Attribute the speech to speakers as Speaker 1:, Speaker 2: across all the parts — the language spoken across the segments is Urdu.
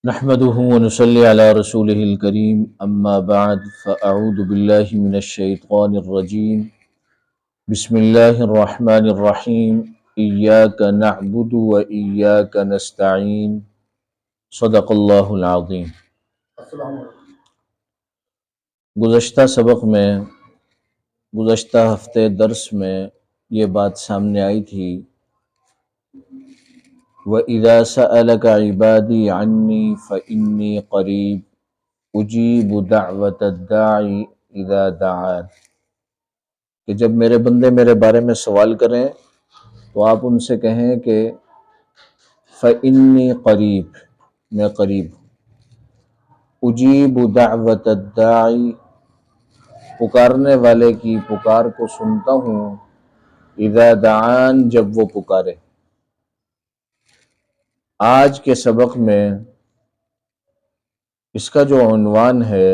Speaker 1: نحمده ونصلي على رسوله الكريم اما بعد فاعوذ بالله من الشيطان الرجيم بسم الله الرحمن الرحيم اياك نعبد واياك نستعين صدق اللہ العظیم۔ گزشتہ سبق میں گزشتہ ہفتے درس میں یہ بات سامنے آئی تھی وَإِذَا سَأَلَكَ عِبَادِي عَنِّي فَإِنِّي قَرِيبٌ أُجِيبُ دَعْوَةَ الدَّاعِ إِذَا دَعَانِ، کہ جب میرے بندے میرے بارے میں سوال کریں تو آپ ان سے کہیں کہ فَإِنِّي قَرِيب، میں قریب ہوں، أُجِيبُ دَعْوَةَ الدَّاعِ، پکارنے والے کی پکار کو سنتا ہوں، اذا دعان، جب وہ پکارے۔ آج کے سبق میں اس کا جو عنوان ہے،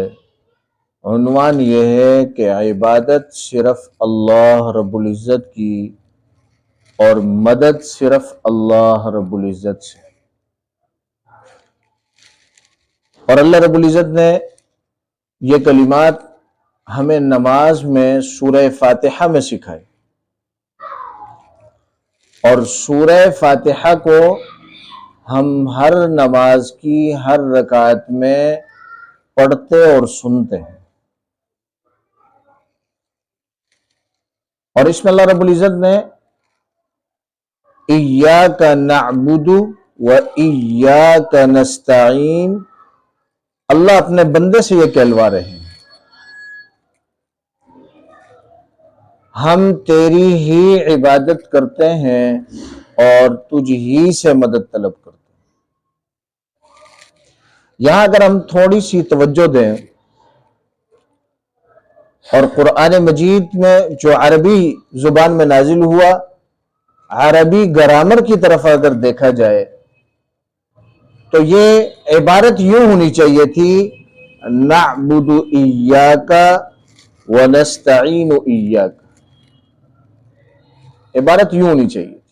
Speaker 1: عنوان یہ ہے کہ عبادت صرف اللہ رب العزت کی اور مدد صرف اللہ رب العزت سے۔ اور اللہ رب العزت نے یہ کلمات ہمیں نماز میں سورہ فاتحہ میں سکھائے، اور سورہ فاتحہ کو ہم ہر نماز کی ہر رکعت میں پڑھتے اور سنتے ہیں، اور اس میں اللہ رب العزت نے ایاک نعبد و ایاک نستعین، اللہ اپنے بندے سے یہ کہلوا رہے ہیں ہم تیری ہی عبادت کرتے ہیں اور تجھ ہی سے مدد طلب کرتے ہیں۔ یہاں اگر ہم تھوڑی سی توجہ دیں اور قرآن مجید میں جو عربی زبان میں نازل ہوا، عربی گرامر کی طرف اگر دیکھا جائے تو یہ عبارت یوں ہونی چاہیے تھی، نعبد ایاک ونستعین ایاک، عبارت یوں ہونی چاہیے تھی،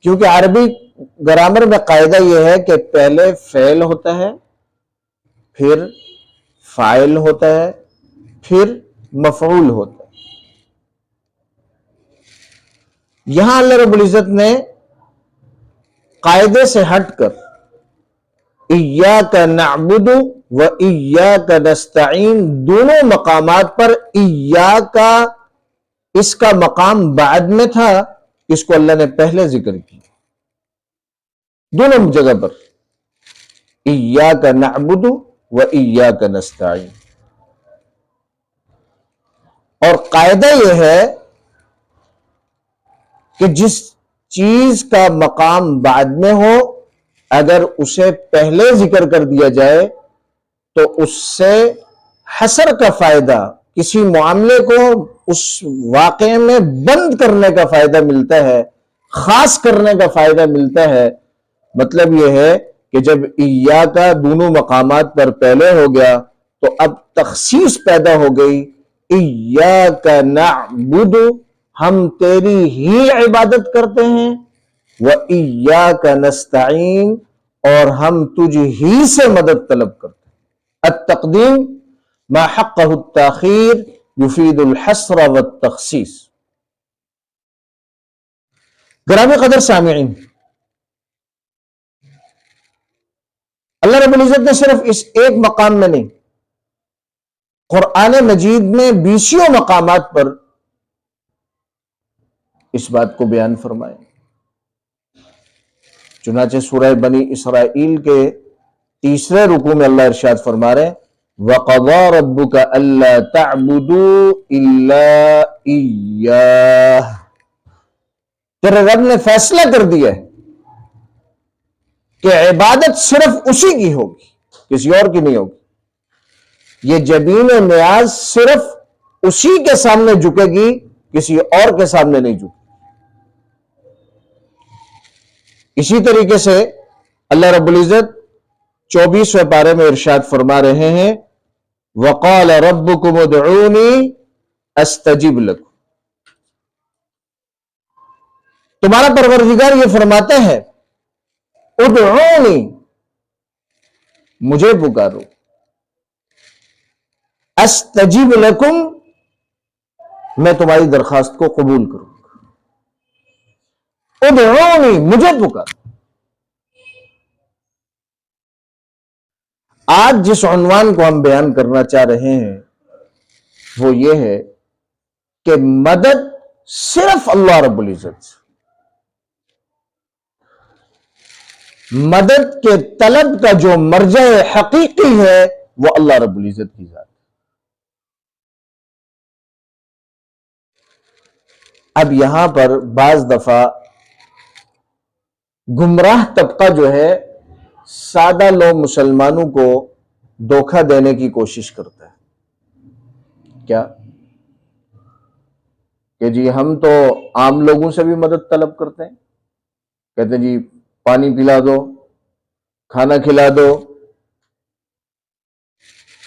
Speaker 1: کیونکہ عربی گرامر میں قاعدہ یہ ہے کہ پہلے فعل ہوتا ہے، پھر فاعل ہوتا ہے، پھر مفعول ہوتا ہے۔ یہاں اللہ رب العزت نے قاعدے سے ہٹ کر ایاک نعبد و ایاک نستعین دونوں مقامات پر، ایاک اس کا مقام بعد میں تھا، اس کو اللہ نے پہلے ذکر کیا، دونوں جگہ پر ایاک نعبد و ایاک نستعین۔ اور قاعدہ یہ ہے کہ جس چیز کا مقام بعد میں ہو، اگر اسے پہلے ذکر کر دیا جائے تو اس سے حصر کا فائدہ، کسی معاملے کو اس واقعے میں بند کرنے کا فائدہ ملتا ہے، خاص کرنے کا فائدہ ملتا ہے۔ مطلب یہ ہے کہ جب ایاک دونوں مقامات پر پہلے ہو گیا تو اب تخصیص پیدا ہو گئی، ایاک نعبد، ہم تیری ہی عبادت کرتے ہیں، وَإِيَّاكَ نَسْتَعِينُ، اور ہم تجھ ہی سے مدد طلب کرتے ہیں۔ التقدیم ما حقہ التاخیر یفید الحصر والتخصیص۔ گرامی قدر سامعین، اللہ رب العزت نے صرف اس ایک مقام میں نہیں، قرآن مجید میں 20 مقامات پر اس بات کو بیان فرمائے۔ چنانچہ سورہ بنی اسرائیل کے 3 رکوع میں اللہ ارشاد فرما رہے ہیں وَقَضَىٰ رَبُّكَ أَلَّا تَعْبُدُوا إِلَّا إِيَّاهُ، تیرے رب نے فیصلہ کر دیا ہے کہ عبادت صرف اسی کی ہوگی، کسی اور کی نہیں ہوگی۔ یہ جبین نیاز صرف اسی کے سامنے جھکے گی، کسی اور کے سامنے نہیں جھکے۔ اسی طریقے سے اللہ رب العزت 24ویں پارے میں ارشاد فرما رہے ہیں وَقَالَ رَبُّكُمُ ادْعُونِي أَسْتَجِبْ لَكُمْ، تمہارا پروردگار یہ فرماتا ہے ادعونی، مجھے پکارو، استجب لکم، میں تمہاری درخواست کو قبول کروں گا۔ ادعونی، مجھے پکارو۔ آج جس عنوان کو ہم بیان کرنا چاہ رہے ہیں وہ یہ ہے کہ مدد صرف اللہ رب العزت سے، مدد کے طلب کا جو مرجع حقیقی ہے وہ اللہ رب العزت کی ذات ہے۔ اب یہاں پر بعض دفعہ گمراہ طبقہ جو ہے سادہ لوگ مسلمانوں کو دھوکہ دینے کی کوشش کرتا ہے۔ کیا کہ جی ہم تو عام لوگوں سے بھی مدد طلب کرتے ہیں، کہتے ہیں جی پانی پلا دو، کھانا کھلا دو،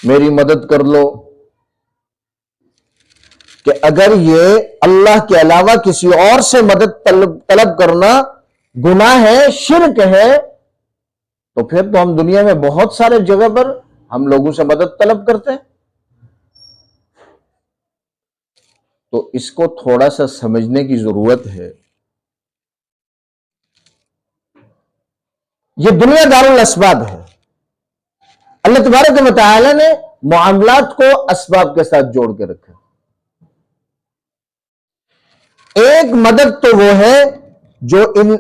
Speaker 1: میری مدد کر لو۔ کہ اگر یہ اللہ کے علاوہ کسی اور سے مدد طلب کرنا گناہ ہے، شرک ہے، تو پھر تو ہم دنیا میں بہت سارے جگہ پر ہم لوگوں سے مدد طلب کرتے ہیں۔ تو اس کو تھوڑا سا سمجھنے کی ضرورت ہے۔ یہ دنیا دار الاسباب ہے۔ اللہ تبارک و تعالی نے معاملات کو اسباب کے ساتھ جوڑ کے رکھا۔ ایک مدد تو وہ ہے جو ان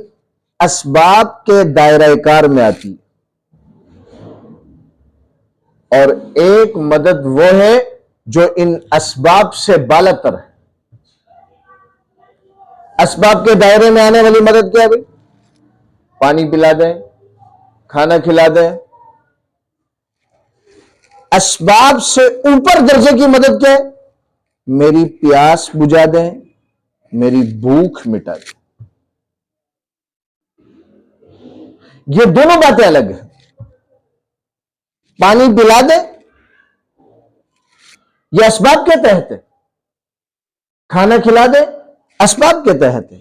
Speaker 1: اسباب کے دائرہ کار میں آتی ہے، اور ایک مدد وہ ہے جو ان اسباب سے بالاتر ہے۔ اسباب کے دائرے میں آنے والی مدد کیا ہے بھائی؟ پانی پلا دیں، کھانا کھلا دیں۔ اسباب سے اوپر درجے کی مدد کیا ہے؟ میری پیاس بجھا دیں، میری بھوک مٹا دیں۔ یہ دونوں باتیں الگ ہیں۔ پانی پلا دیں یہ اسباب کے تحت ہے، کھانا کھلا دیں اسباب کے تحت ہے۔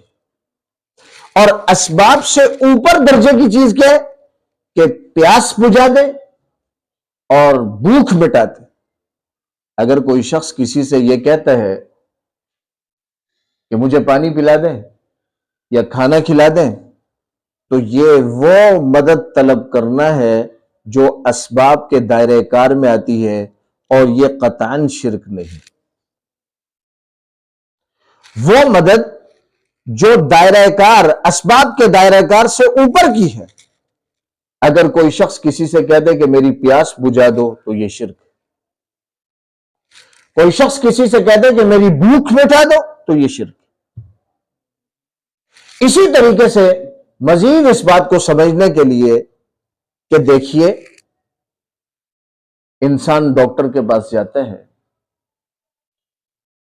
Speaker 1: اور اسباب سے اوپر درجے کی چیز کیا ہے؟ کہ پیاس بجھا دے اور بھوک مٹا دے۔ اگر کوئی شخص کسی سے یہ کہتا ہے کہ مجھے پانی پلا دیں یا کھانا کھلا دیں، تو یہ وہ مدد طلب کرنا ہے جو اسباب کے دائرہ کار میں آتی ہے، اور یہ قطعاً شرک نہیں۔ وہ مدد جو دائرہ کار، اسباب کے دائرہ کار سے اوپر کی ہے، اگر کوئی شخص کسی سے کہہ دے کہ میری پیاس بجھا دو تو یہ شرک ہے۔ کوئی شخص کسی سے کہہ دے کہ میری بھوک مٹا دو تو یہ شرک ہے۔ اسی طریقے سے مزید اس بات کو سمجھنے کے لیے کہ دیکھیے انسان ڈاکٹر کے پاس جاتا ہے،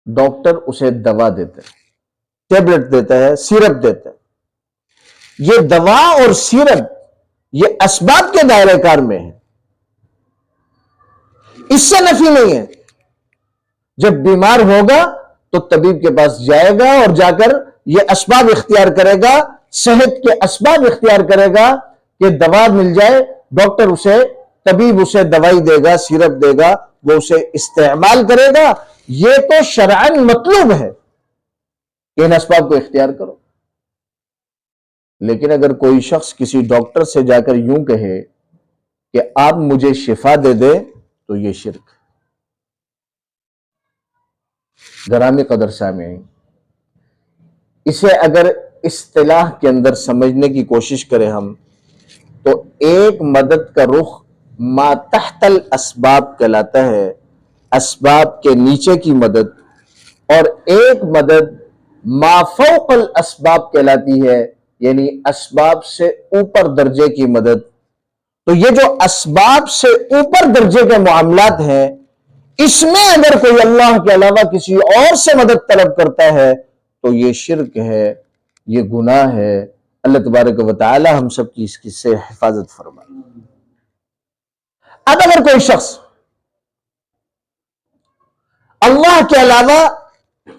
Speaker 1: ڈاکٹر اسے دوا دیتا ہے، ٹیبلٹ دیتا ہے، سیرپ دیتا ہے۔ یہ دوا اور سیرپ یہ اسباب کے دائرہ کار میں ہے، اس سے نفی نہیں ہے۔ جب بیمار ہوگا تو طبیب کے پاس جائے گا اور جا کر یہ اسباب اختیار کرے گا، صحت کے اسباب اختیار کرے گا کہ دوا مل جائے۔ ڈاکٹر اسے، طبیب اسے دوائی دے گا، سیرپ دے گا، وہ اسے استعمال کرے گا۔ یہ تو شرعاً مطلوب ہے کہ ان اسباب کو اختیار کرو۔ لیکن اگر کوئی شخص کسی ڈاکٹر سے جا کر یوں کہے کہ آپ مجھے شفا دے دے تو یہ شرک۔ گرامی قدر سامعین، اسے اگر اصطلاح کے اندر سمجھنے کی کوشش کریں ہم، تو ایک مدد کا رخ ما تحت الاسباب کہلاتا ہے، اسباب کے نیچے کی مدد، اور ایک مدد ما فوق الاسباب کہلاتی ہے، یعنی اسباب سے اوپر درجے کی مدد۔ تو یہ جو اسباب سے اوپر درجے کے معاملات ہیں، اس میں اگر کوئی اللہ کے علاوہ کسی اور سے مدد طلب کرتا ہے تو یہ شرک ہے، یہ گناہ ہے۔ اللہ تبارک و تعالی ہم سب کی اس سے حفاظت فرمائے۔ اب اگر کوئی شخص اللہ کے علاوہ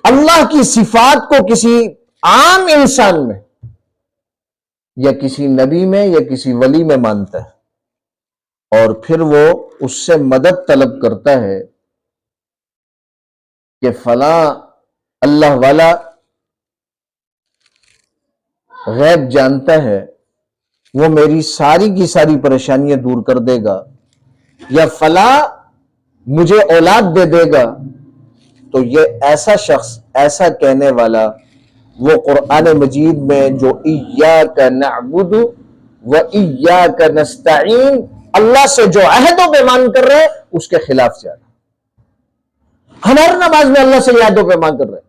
Speaker 1: اللہ کی صفات کو کسی عام انسان میں یا کسی نبی میں یا کسی ولی میں مانتا ہے اور پھر وہ اس سے مدد طلب کرتا ہے کہ فلاں اللہ والا غیب جانتا ہے، وہ میری ساری کی ساری پریشانیاں دور کر دے گا، یا فلاں مجھے اولاد دے دے گا، تو یہ ایسا شخص، ایسا کہنے والا، وہ قرآن مجید میں جو ایاک نعبد و ایاک نستعین اللہ سے جو عہد و پیمان کر رہے اس کے خلاف جا رہا۔ ہماری نماز میں اللہ سے عہد و پیمان کر رہے،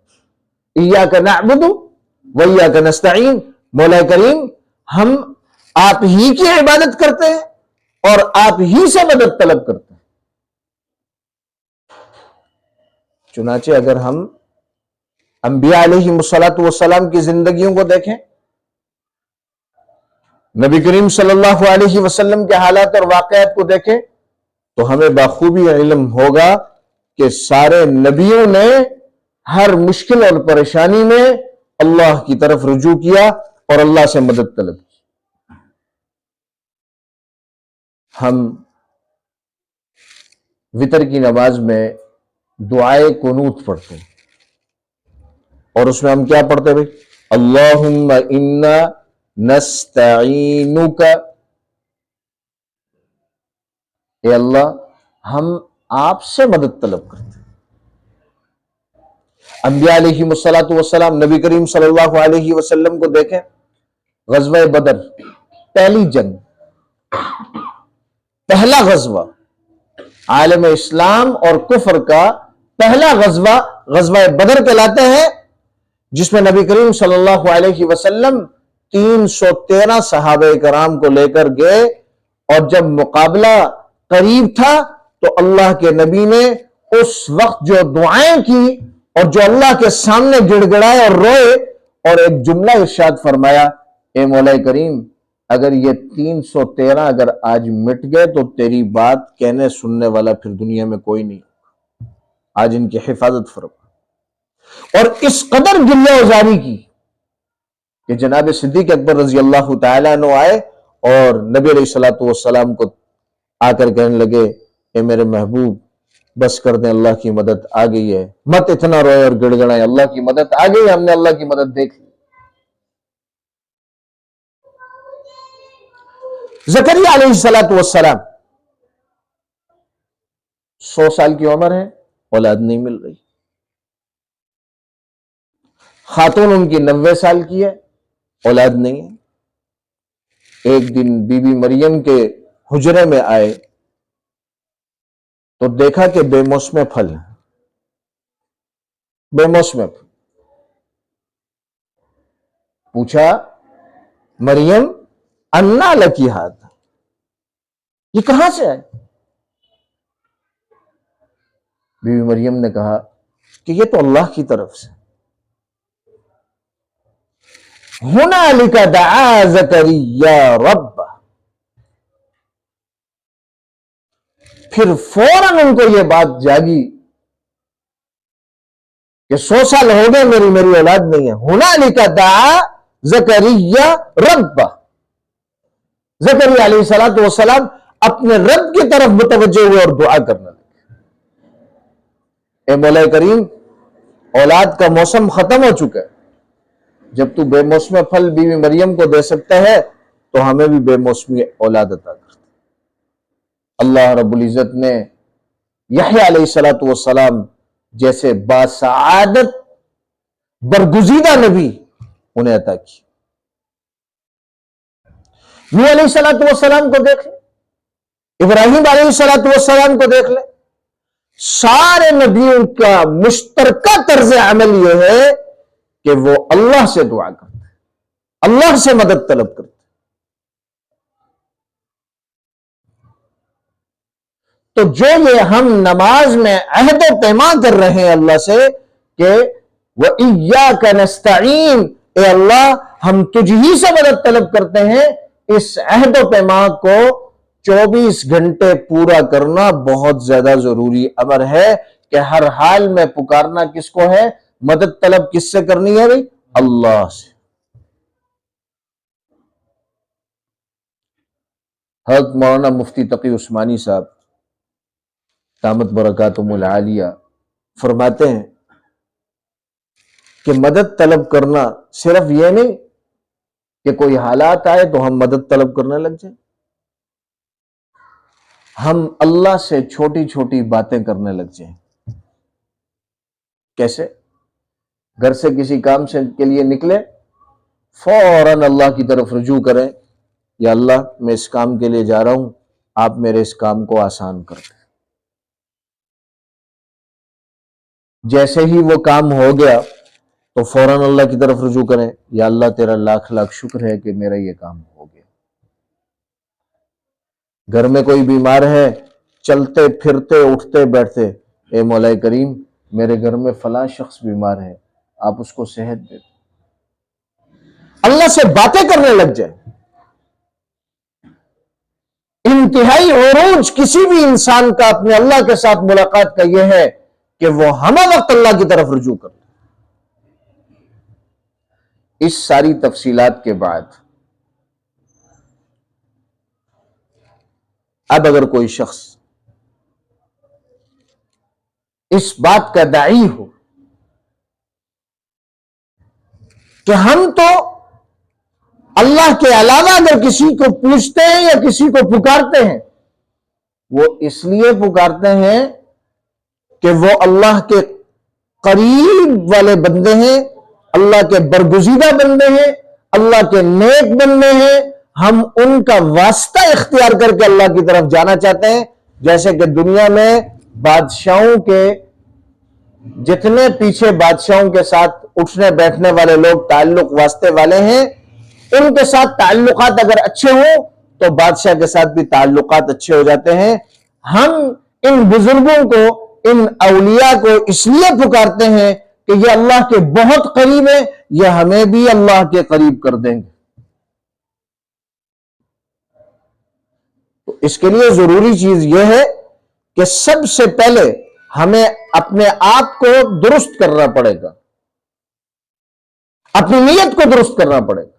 Speaker 1: ایاک نعبد و ایاک نستعین، مولا کریم ہم آپ ہی کی عبادت کرتے ہیں اور آپ ہی سے مدد طلب کرتے ہیں۔ چنانچہ اگر ہم انبیاء علیہ الصلوۃ والسلام کی زندگیوں کو دیکھیں، نبی کریم صلی اللہ علیہ وسلم کے حالات اور واقعات کو دیکھیں، تو ہمیں بخوبی علم ہوگا کہ سارے نبیوں نے ہر مشکل اور پریشانی میں اللہ کی طرف رجوع کیا اور اللہ سے مدد طلب کی۔ ہم وتر کی نماز میں دعائے قنوت پڑھتے ہیں اور اس میں ہم کیا پڑھتے ہیں بھائی؟ اللہم انا نستعینک، اے اللہ ہم آپ سے مدد طلب کرتے ہیں۔ انبیاء علیہ الصلوۃ والسلام، نبی کریم صلی اللہ علیہ وسلم کو دیکھیں، غزوہ بدر، پہلی جنگ، پہلا غزوہ، عالم اسلام اور کفر کا پہلا غزوہ، غزوہ بدر کہلاتا ہے، جس میں نبی کریم صلی اللہ علیہ وسلم 313 صحابہ کرام کو لے کر گئے، اور جب مقابلہ قریب تھا تو اللہ کے نبی نے اس وقت جو دعائیں کی اور جو اللہ کے سامنے گڑ گڑائے اور روئے، اور ایک جملہ ارشاد فرمایا، اے مولا کریم اگر یہ 313 اگر آج مٹ گئے تو تیری بات کہنے سننے والا پھر دنیا میں کوئی نہیں، آج ان کی حفاظت فرما۔ اور اس قدر گلہ ازاری کی کہ جناب صدیق اکبر رضی اللہ تعالیٰ عنہ آئے اور نبی علیہ الصلوۃ والسلام کو آ کر کہنے لگے، اے میرے محبوب بس کر دیں، اللہ کی مدد آ گئی ہے، مت اتنا روئے اور گڑ گڑائے، اللہ کی مدد آ گئی ہے، ہم نے اللہ کی مدد دیکھ لی۔ زکریا علیہ الصلوۃ والسلام 100 سال کی عمر ہے، اولاد نہیں مل رہی۔ خاتون ان کی 90 سال کی ہے، اولاد نہیں ہے۔ ایک دن بی بی مریم کے حجرے میں آئے تو دیکھا کہ بے موسم پھل ہیں، بے موسم پھل۔ پوچھا، مریم انا لکی ھذا، یہ کہاں سے آئے؟ بی بی مریم نے کہا کہ یہ تو اللہ کی طرف سے۔ ہنالک دعا زکریا رب، پھر فوراً ان کو یہ بات جاگی کہ 100 سال ہو گئے میری اولاد نہیں ہے۔ ہنالک دعا زکریا رب، زکریا علیہ الصلوۃ والسلام اپنے رب کی طرف متوجہ ہوئے اور دعا کرنے لگے، اے مولا کریم اولاد کا موسم ختم ہو چکا ہے، جب تو بے موسم پھل بی بی مریم کو دے سکتا ہے تو ہمیں بھی بے موسمی اولاد عطا کر۔ اللہ رب العزت نے یحییٰ علیہ الصلوۃ والسلام جیسے باسعادت برگزیدہ نبی انہیں عطا کی۔ نوح علیہ الصلوۃ والسلام کو دیکھ لیں، ابراہیم علیہ الصلوۃ والسلام کو دیکھ لیں، سارے نبیوں کا مشترکہ طرز عمل یہ ہے کہ وہ اللہ سے دعا کرتے ہیں، اللہ سے مدد طلب کرتے ہیں۔ تو جو یہ ہم نماز میں عہد و پیمان کر رہے ہیں اللہ سے کہ وَإِيَّاكَ نَسْتَعِينُ، اے اللہ ہم تجھ ہی سے مدد طلب کرتے ہیں، اس عہد و پیمان کو 24 گھنٹے پورا کرنا بہت زیادہ ضروری امر ہے کہ ہر حال میں پکارنا کس کو ہے؟ مدد طلب کس سے کرنی ہے بھائی؟ اللہ سے۔ حضرت مولانا مفتی تقی عثمانی صاحب دامت برکاتہم العالیہ فرماتے ہیں کہ مدد طلب کرنا صرف یہ نہیں کہ کوئی حالات آئے تو ہم مدد طلب کرنے لگ جائیں، ہم اللہ سے چھوٹی چھوٹی باتیں کرنے لگ جائیں۔ کیسے؟ گھر سے کسی کام سے کے لیے نکلے، فوراً اللہ کی طرف رجوع کریں، یا اللہ میں اس کام کے لیے جا رہا ہوں، آپ میرے اس کام کو آسان کر دیں۔ جیسے ہی وہ کام ہو گیا تو فوراً اللہ کی طرف رجوع کریں، یا اللہ تیرا لاکھ لاکھ شکر ہے کہ میرا یہ کام ہو گیا۔ گھر میں کوئی بیمار ہے، چلتے پھرتے اٹھتے بیٹھتے، اے مولا کریم میرے گھر میں فلاں شخص بیمار ہے، آپ اس کو صحت دے دیں۔ اللہ سے باتیں کرنے لگ جائیں۔ انتہائی عروج کسی بھی انسان کا اپنے اللہ کے ساتھ ملاقات کا یہ ہے کہ وہ ہمہ وقت اللہ کی طرف رجوع کر لے۔ اس ساری تفصیلات کے بعد اب اگر کوئی شخص اس بات کا داعی ہو کہ ہم تو اللہ کے علاوہ اگر کسی کو پوچھتے ہیں یا کسی کو پکارتے ہیں، وہ اس لیے پکارتے ہیں کہ وہ اللہ کے قریب والے بندے ہیں، اللہ کے برگزیدہ بندے ہیں، اللہ کے نیک بندے ہیں، ہم ان کا واسطہ اختیار کر کے اللہ کی طرف جانا چاہتے ہیں۔ جیسے کہ دنیا میں بادشاہوں کے جتنے پیچھے بادشاہوں کے ساتھ اٹھنے بیٹھنے والے لوگ تعلق واسطے والے ہیں، ان کے ساتھ تعلقات اگر اچھے ہوں تو بادشاہ کے ساتھ بھی تعلقات اچھے ہو جاتے ہیں۔ ہم ان بزرگوں کو، ان اولیاء کو اس لیے پکارتے ہیں کہ یہ اللہ کے بہت قریب ہیں، یہ ہمیں بھی اللہ کے قریب کر دیں گے۔ تو اس کے لیے ضروری چیز یہ ہے کہ سب سے پہلے ہمیں اپنے آپ کو درست کرنا پڑے گا، اپنی نیت کو درست کرنا پڑے گا،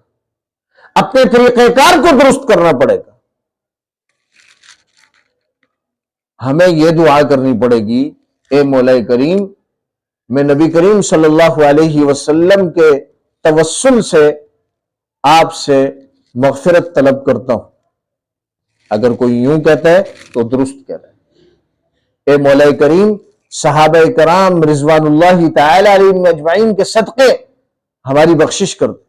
Speaker 1: اپنے طریقہ کار کو درست کرنا پڑے گا۔ ہمیں یہ دعا کرنی پڑے گی، اے مولا کریم میں نبی کریم صلی اللہ علیہ وسلم کے توسل سے آپ سے مغفرت طلب کرتا ہوں۔ اگر کوئی یوں کہتا ہے تو درست کہتا ہے، اے مولا کریم صحابہ کرام رضوان اللہ تعالی علیہم اجمعین کے صدقے ہماری بخشش کر دو،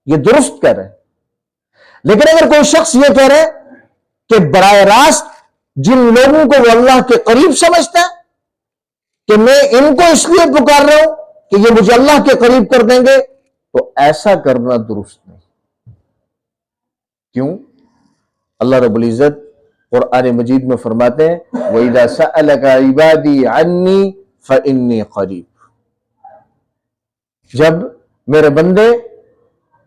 Speaker 1: یہ درست کہہ رہے ہیں۔ لیکن اگر کوئی شخص یہ کہہ رہے کہ براہ راست جن لوگوں کو وہ اللہ کے قریب سمجھتا ہے کہ میں ان کو اس لیے پکار رہا ہوں کہ یہ مجھے اللہ کے قریب کر دیں گے، تو ایسا کرنا درست نہیں۔ کیوں؟ اللہ رب العزت قرآن مجید میں فرماتے ہیں وَإِذَا سَأَلَكَ عِبَادِي عَنِّي فَإِنِّي قَرِيبٌ، جب میرے بندے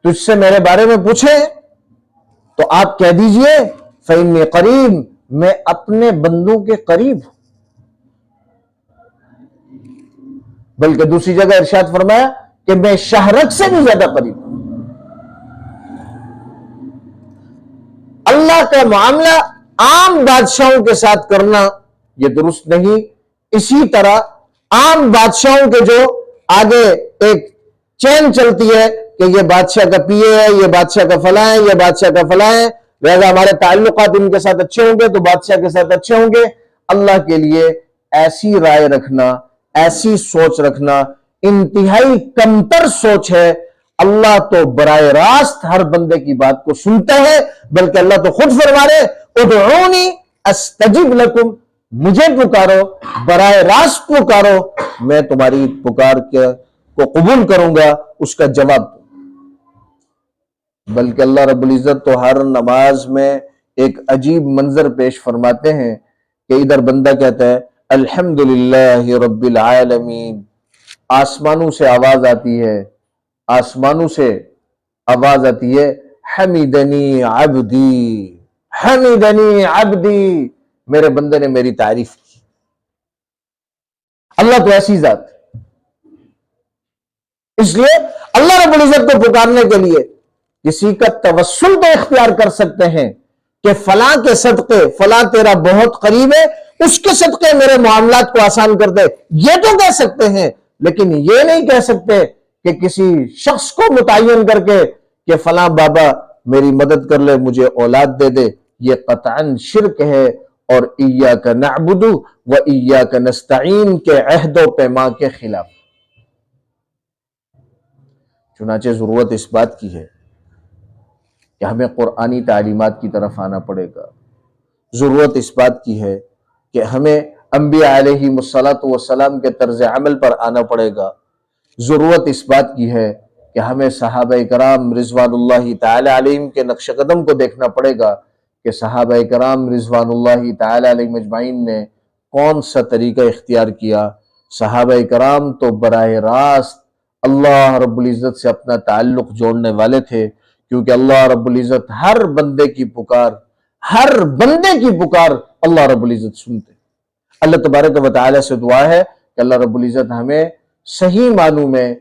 Speaker 1: تجھ سے میرے بارے میں پوچھیں تو آپ کہہ دیجئے فَإِنِّي قَرِيبٌ، میں اپنے بندوں کے قریب ہوں۔ بلکہ دوسری جگہ ارشاد فرمایا کہ میں شہرک سے بھی زیادہ قریب ہوں۔ اللہ کا معاملہ عام بادشاہوں کے ساتھ کرنا یہ درست نہیں۔ اسی طرح عام بادشاہوں کے جو آگے ایک چین چلتی ہے کہ یہ بادشاہ کا پی اے ہے، یہ بادشاہ کا فلاں ہے، یہ بادشاہ کا فلاں ہے، لہذا ہمارے تعلقات ان کے ساتھ اچھے ہوں گے تو بادشاہ کے ساتھ اچھے ہوں گے۔ اللہ کے لیے ایسی رائے رکھنا، ایسی سوچ رکھنا انتہائی کمتر سوچ ہے۔ اللہ تو براہ راست ہر بندے کی بات کو سنتا ہے، بلکہ اللہ تو خود فرما رہے ادعونی استجب لکم، مجھے پکارو، براہ راست پکارو، میں تمہاری پکار کو قبول کروں گا، اس کا جواب دوں۔ بلکہ اللہ رب العزت تو ہر نماز میں ایک عجیب منظر پیش فرماتے ہیں کہ ادھر بندہ کہتا ہے الحمدللہ رب العالمین، آسمانوں سے آواز آتی ہے، آسمانوں سے آواز آتی ہے حمیدنی عبدی، حمیدنی عبدی، میرے بندے نے میری تعریف کی۔ اللہ تو ایسی ذات ہے، اس لیے اللہ رب العزت کو پکارنے کے لیے کسی کا توسل تو اختیار کر سکتے ہیں، کہ فلاں کے صدقے، فلاں تیرا بہت قریب ہے، اس کے صدقے میرے معاملات کو آسان کر دے، یہ تو کہہ سکتے ہیں، لیکن یہ نہیں کہہ سکتے کہ کسی شخص کو متعین کر کے کہ فلاں بابا میری مدد کر لے، مجھے اولاد دے دے۔ یہ قطعاً شرک ہے اور ایاک نعبد و ایاک نستعین کے عہد و پیما کے خلاف۔ چنانچہ ضرورت اس بات کی ہے کہ ہمیں قرآنی تعلیمات کی طرف آنا پڑے گا، ضرورت اس بات کی ہے کہ ہمیں انبیاء علیہم السلام کے طرز عمل پر آنا پڑے گا، ضرورت اس بات کی ہے کہ ہمیں صحابہ کرام رضوان اللہ تعالی علیہم کے نقش قدم کو دیکھنا پڑے گا کہ صحابہ کرام رضوان اللہ تعالی علیہم اجمعین نے کون سا طریقہ اختیار کیا۔ صحابہ کرام تو براہ راست اللہ رب العزت سے اپنا تعلق جوڑنے والے تھے، کیونکہ اللہ رب العزت ہر بندے کی پکار اللہ رب العزت سنتے۔ اللہ تبارک و تعالی سے دعا ہے کہ اللہ رب العزت ہمیں صحیح معنوں میں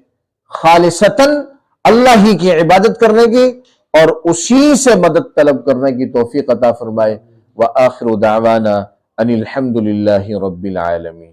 Speaker 1: خالصتاً اللہ ہی کی عبادت کرنے کی اور اسی سے مدد طلب کرنے کی توفیق عطا فرمائے۔ وآخر دعوانا ان الحمد للہ رب العالمین۔